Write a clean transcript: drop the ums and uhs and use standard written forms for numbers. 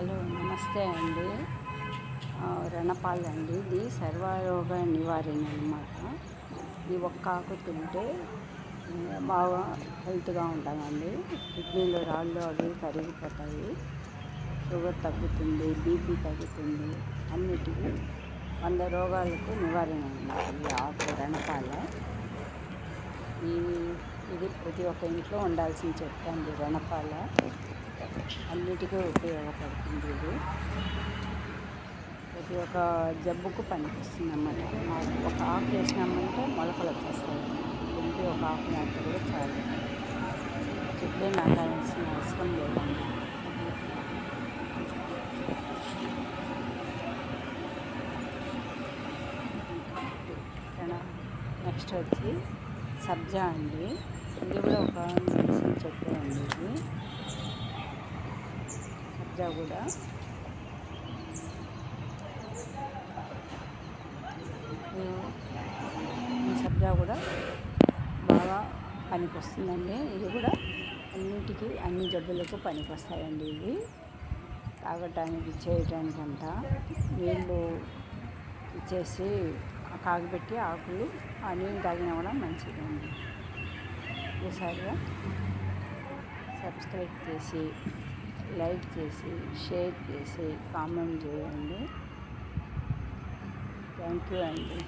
Hello నమస్తే అండి. రణపాలు అండి. ఇది సర్వరోగ నివారణ అన్నమాట. ఈ ఒక్క ఆకు తింటే బాగా హెల్త్గా ఉంటామండి. కిడ్నీలో రాళ్ళు అవి కరిగిపోతాయి, షుగర్ తగ్గుతుంది, బీపీ తగ్గుతుంది, అన్నిటికీ 100 రోగాలకు నివారణ అన్నమాట ఈ ఆకు రణపాల. ఇది ప్రతి ఒక్క ఇంట్లో ఉండాల్సిన చెట్టు అండి. రణపాల అన్నిటికీ ఉపయోగపడుతుంది. ఇది ప్రతి ఒక్క జబ్బుకు పనికొస్తుంది అన్నమాట. ఒక ఆకు వేసినామంటే మొలకలు వచ్చేస్తాయి. తింటే ఒక ఆకు నాటితే కూడా చాలు. చెట్లే నాటాల్సిన అవసరం లేదండి. నెక్స్ట్ వచ్చి సబ్జా అండి. ఇది కూడా ఒక మెడిసిన్ చెట్టు అండి. ఇది సబ్జా కూడా ఈ సబ్జా కూడా బాగా పనికొస్తుందండి. ఇది కూడా అన్ని జబ్బులకు పనికొస్తాయండి. ఇవి తాగటానికి చేయటానికంతా నీళ్ళు ఇచ్చేసి కాగబెట్టి ఆకులు ఆ నీళ్ళు తాగినా కూడా మంచిదండి. ఒకసారిగా సబ్స్క్రైబ్ చేసి, లైక్ చేసి, షేర్ చేసి, కామెంట్ చేయండి. థ్యాంక్ యూ అండి.